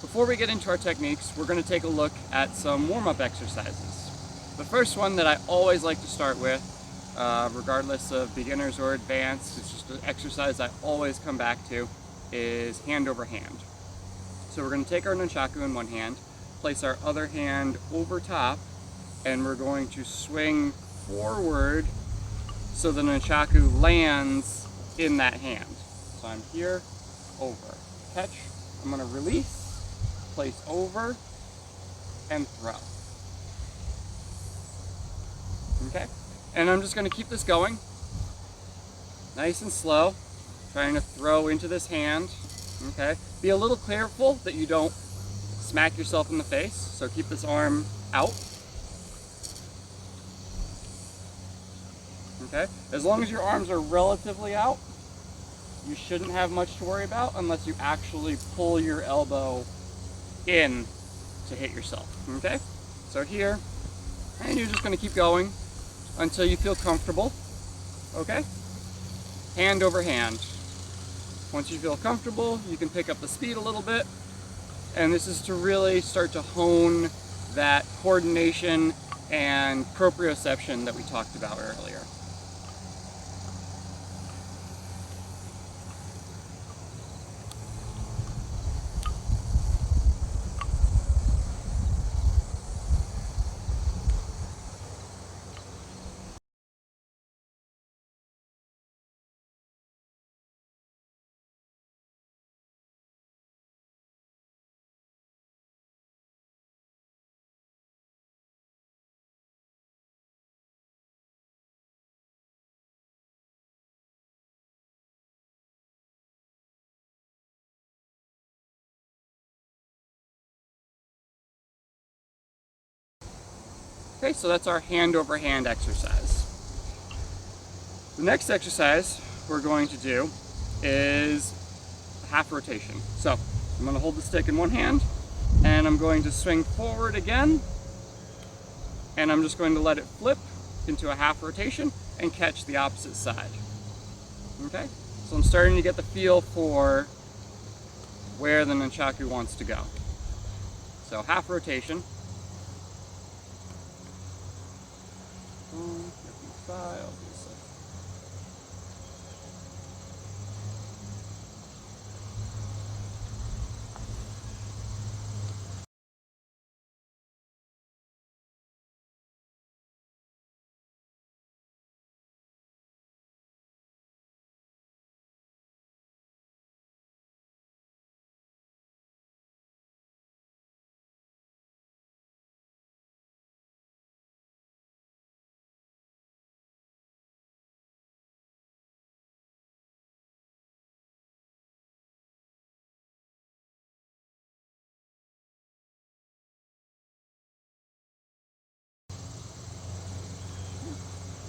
Before we get into our techniques, we're going to take a look at some warm-up exercises. The first one that I always like to start with, regardless of beginners or advanced, it's just an exercise I always come back to, is hand over hand. So we're going to take our nunchaku in one hand, place our other hand over top, and we're going to swing forward so the nunchaku lands in that hand. So I'm here, over, catch, I'm going to release, place over, and throw. Okay? And I'm just going to keep this going, nice and slow, trying to throw into this hand. Okay? Be a little careful that you don't smack yourself in the face, so keep this arm out. Okay? As long as your arms are relatively out, you shouldn't have much to worry about unless you actually pull your elbow in to hit yourself. Okay? So here, and you're just going to keep going until you feel comfortable. Okay? Hand over hand. Once you feel comfortable, you can pick up the speed a little bit. And this is to really start to hone that coordination and proprioception that we talked about earlier. Okay, so that's our hand over hand exercise. The next exercise we're going to do is half rotation. So I'm going to hold the stick in one hand and I'm going to swing forward again, and I'm just going to let it flip into a half rotation and catch the opposite side. Okay, so I'm starting to get the feel for where the nunchaku wants to go. So half rotation. Obviously.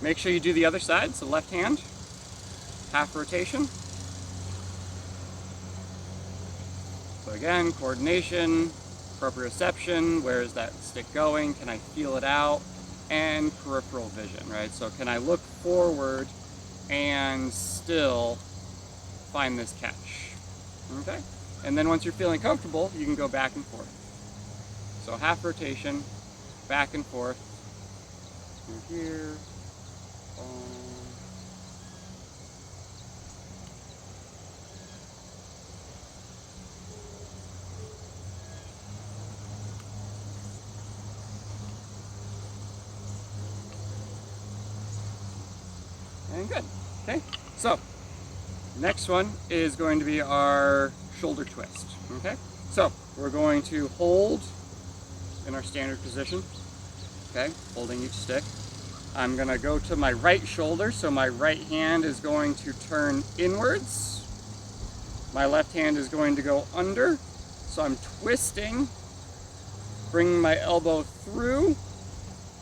Make sure you do the other side, so left hand, half rotation. So again, coordination, proprioception, where is that stick going, can I feel it out, and peripheral vision, right? So can I look forward and still find this catch, okay? And then once you're feeling comfortable, you can go back and forth. So half rotation, back and forth, through here, and good. Okay, so next one is going to be our shoulder twist. Okay, so we're going to hold in our standard position. Okay, holding each stick. I'm going to go to my right shoulder, so my right hand is going to turn inwards. My left hand is going to go under, so I'm twisting, bringing my elbow through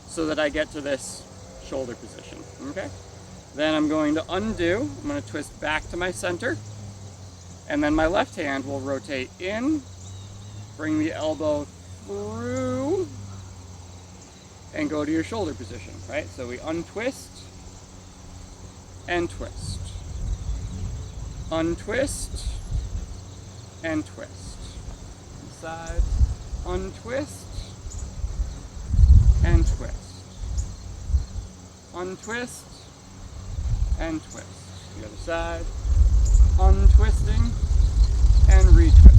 so that I get to this shoulder position, okay? Then I'm going to undo, I'm going to twist back to my center, and then my left hand will rotate in, bring the elbow through, and go to your shoulder position, right? So we untwist and twist. Untwist and twist. side, untwist, and twist. Untwist, and twist. The other side, untwisting, and retwisting.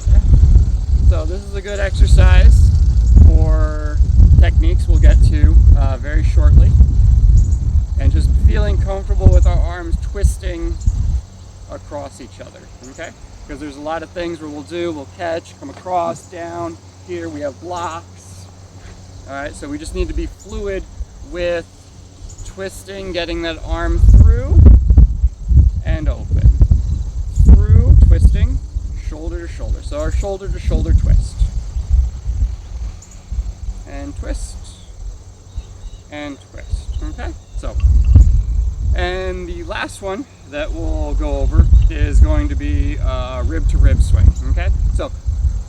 Okay. So this is a good exercise for techniques we'll get to very shortly. And just feeling comfortable with our arms twisting across each other, okay? Because there's a lot of things where we'll catch, come across, down. Here we have blocks. All right, so we just need to be fluid with twisting, getting that arm through and open. Through, twisting, shoulder to shoulder. So our shoulder to shoulder twist. And twist, and twist, okay? So, and the last one that we'll go over is going to be rib to rib swing, okay? So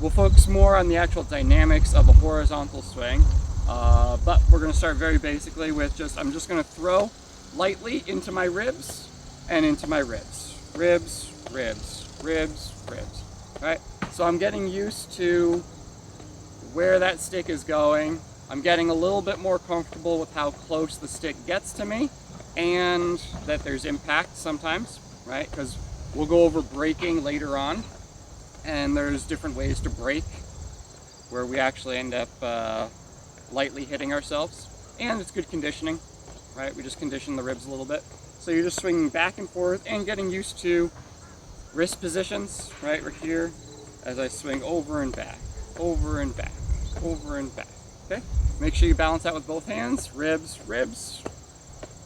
we'll focus more on the actual dynamics of a horizontal swing, but we're gonna start very basically with I'm just gonna throw lightly into my ribs and into my ribs. Ribs, ribs, ribs, ribs, all right? So I'm getting used to where that stick is going. I'm getting a little bit more comfortable with how close the stick gets to me and that there's impact sometimes, right? Because we'll go over braking later on, and there's different ways to brake where we actually end up lightly hitting ourselves, and it's good conditioning, right? We just condition the ribs a little bit. So you're just swinging back and forth and getting used to wrist positions, right? We're here as I swing over and back, over and back, over and back. Okay, make sure you balance out with both hands. Ribs, ribs,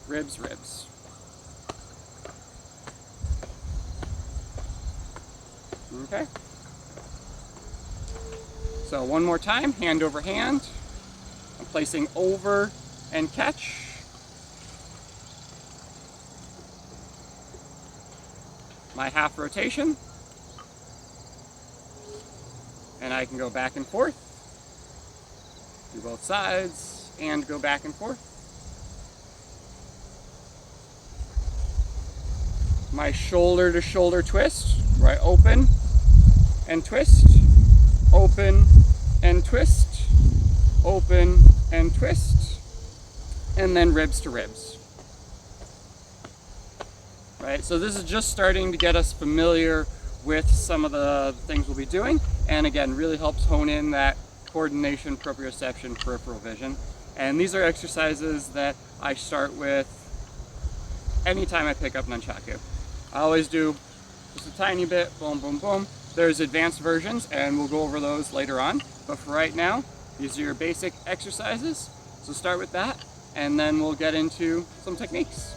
ribs, ribs. Okay. So one more time, hand over hand. I'm placing over and catch. My half rotation. And I can go back and forth. Do both sides and go back and forth. My shoulder to shoulder twist, where I open and twist, open and twist, open and twist, and then ribs to ribs. Right, so this is just starting to get us familiar with some of the things we'll be doing, and again, really helps hone in that coordination, proprioception, peripheral vision. And these are exercises that I start with anytime I pick up Nunchaku. I always do just a tiny bit, boom, boom, boom. There's advanced versions, and we'll go over those later on. But for right now, these are your basic exercises. So start with that, and then we'll get into some techniques.